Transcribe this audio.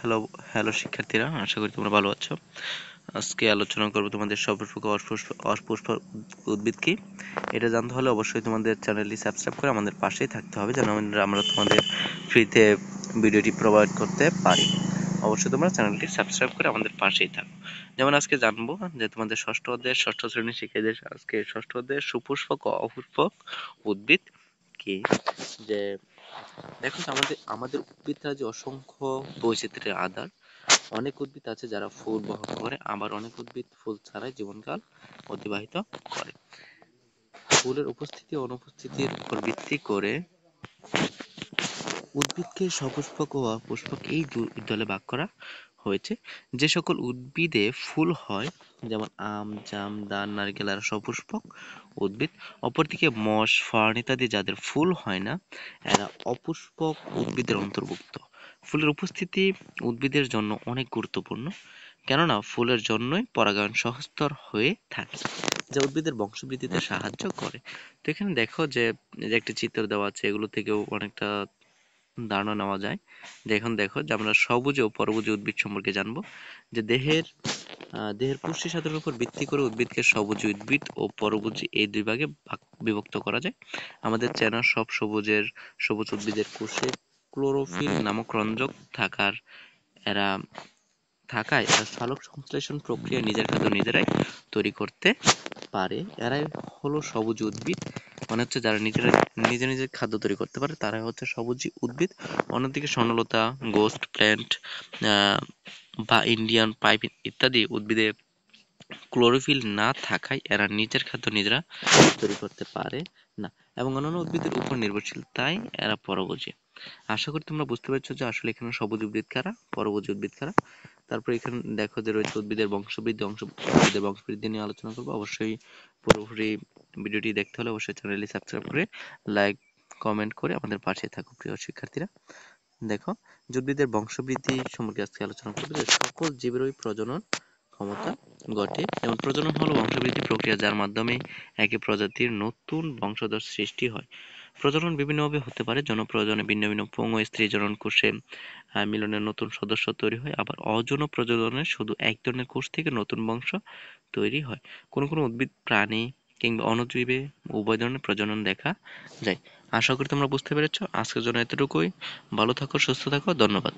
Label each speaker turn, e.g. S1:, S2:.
S1: Hello hello শিক্ষার্থীরা, আশা করি তোমরা ভালো আছো। আজকে আলোচনা করব তোমাদের সপুষ্পক ও অপুষ্পক উদ্ভিদ কি। এটা জানতে হলে অবশ্যই তোমাদের চ্যানেলটি সাবস্ক্রাইব করে আমাদের পাশেই থাকতে হবে, যেন আমরা তোমাদের ফ্রিতে ভিডিওটি প্রোভাইড করতে পারি। অবশ্যই তোমরা চ্যানেলটি সাবস্ক্রাইব করে আমাদের পাশেই থাকো। যেমন আজকে জানবো যে তোমাদের ষষ্ঠ অধ্যায়ের ষষ্ঠ শ্রেণীর শিক্ষার্থীদের আজকে ষষ্ঠ অধ্যায়ের সুপুষ্পক ও অপুষ্পক উদ্ভিদ কি। যে দেখো, আমাদের আমাদের উদ্ভিদরা যে অসংখ্য বৈচিত্র্যের আধার। অনেক উদ্ভিদ আছে যারা ফুল বহন করে, আবার অনেক উদ্ভিদ ফুল ছাড়াই জীবনকাল অতিবাহিত করে। ফুলের উপস্থিতি ও অনুপস্থিতির উপর ভিত্তি করে উদ্ভিদকে সপুষ্পক ও অপুষ্পক এই দুই দলে ভাগ করা হয়েছে। যে সকল উদ্ভিদে ফুল হয়, যেমন আম, জাম, দান, নারকেল এরা সপুষ্পক উদ্ভিদ। অপরদিকে মশ, ফার্ন ইত্যাদি যাদের ফুল হয় না, এরা অপুষ্পক উদ্ভিদের অন্তর্ভুক্ত। ফুলের উপস্থিতি উদ্ভিদের জন্য অনেক গুরুত্বপূর্ণ, কেননা ফুলের জন্যই পরাগায়ন সহজতর হয়ে থাকে, যা উদ্ভিদের বংশবৃদ্ধিতে সাহায্য করে। তো এখানে দেখো যে একটি চিত্র দেওয়া আছে, এগুলো থেকেও অনেকটা ধারণা নেওয়া যায়। যে এখন দেখো যে আমরা সবুজ ও পরভুজ উদ্ভিদ সম্পর্কে জানবো। যে দেহের পুষ্টি সাধনের উপর ভিত্তি করে উদ্ভিদকে সবুজ উদ্ভিদ ও পরভুজ এই দুই ভাগে বিভক্ত করা যায়। আমাদের চেনা সব সবুজ উদ্ভিদের কোষে ক্লোরোফিল নামক রঞ্জক এরা থাকায় সালোক সংশ্লেষণ প্রক্রিয়ায় নিজের খাদ্য নিজেরাই তৈরি করতে পারে। এরাই হলো সবুজ উদ্ভিদ, মানে হচ্ছে যারা নিজের খাদ্য তৈরি করতে পারে তারাই হচ্ছে সবুজ উদ্ভিদ। অন্যদিকে স্বর্ণলতা, গোস্ট প্ল্যান্ট বা ইন্ডিয়ান পাইপ ইত্যাদি উদ্ভিদে ক্লোরোফিল না থাকায় এরা নিজের খাদ্য নিজেরা তৈরি করতে পারে না এবং অন্যান্য উদ্ভিদের উপর নির্ভরশীল, তাই এরা পরভোজী। আশা করি তোমরা বুঝতে পেরেছো যে আসলে এখানে সবুজ উদ্ভিদ কারা, পরভোজী উদ্ভিদ কারা। তারপর এখানে দেখো যে রয়েছে উদ্ভিদের বংশবৃদ্ধি নিয়ে আলোচনা করবো। অবশ্যই পুরোপুরি ভিডিওটি দেখতে হলে অবশ্যই চ্যানেলটি সাবস্ক্রাইব করে লাইক কমেন্ট করে আমাদের পাশে থাকো প্রিয় শিক্ষার্থীরা। দেখো, উদ্ভিদের বংশবৃদ্ধি সম্পর্কে আজকে আলোচনা করবো যে সকল জীবেরই প্রজনন ক্ষমতা ঘটে। যেমন প্রজনন হলো বংশবৃদ্ধি প্রক্রিয়া, যার মাধ্যমে একই প্রজাতির নতুন বংশধর সৃষ্টি হয়। প্রজনন বিভিন্নভাবে হতে পারে। জনপ্রজননে ভিন্ন ভিন্ন পুং ও স্ত্রী জনন কোষে মিলনে নতুন সদস্য তৈরি হয়, আবার অযৌন প্রজননে শুধু এক ধরনের কোষ থেকে নতুন বংশ তৈরি হয়। কোনো কোনো উদ্ভিদ, প্রাণী কিংবা অণুজীবে উভয় ধরনের প্রজনন দেখা যায়। আশা করি তোমরা বুঝতে পেরেছো। আজকের জন্য এতটুকুই। ভালো থাকো, সুস্থ থাকো, ধন্যবাদ।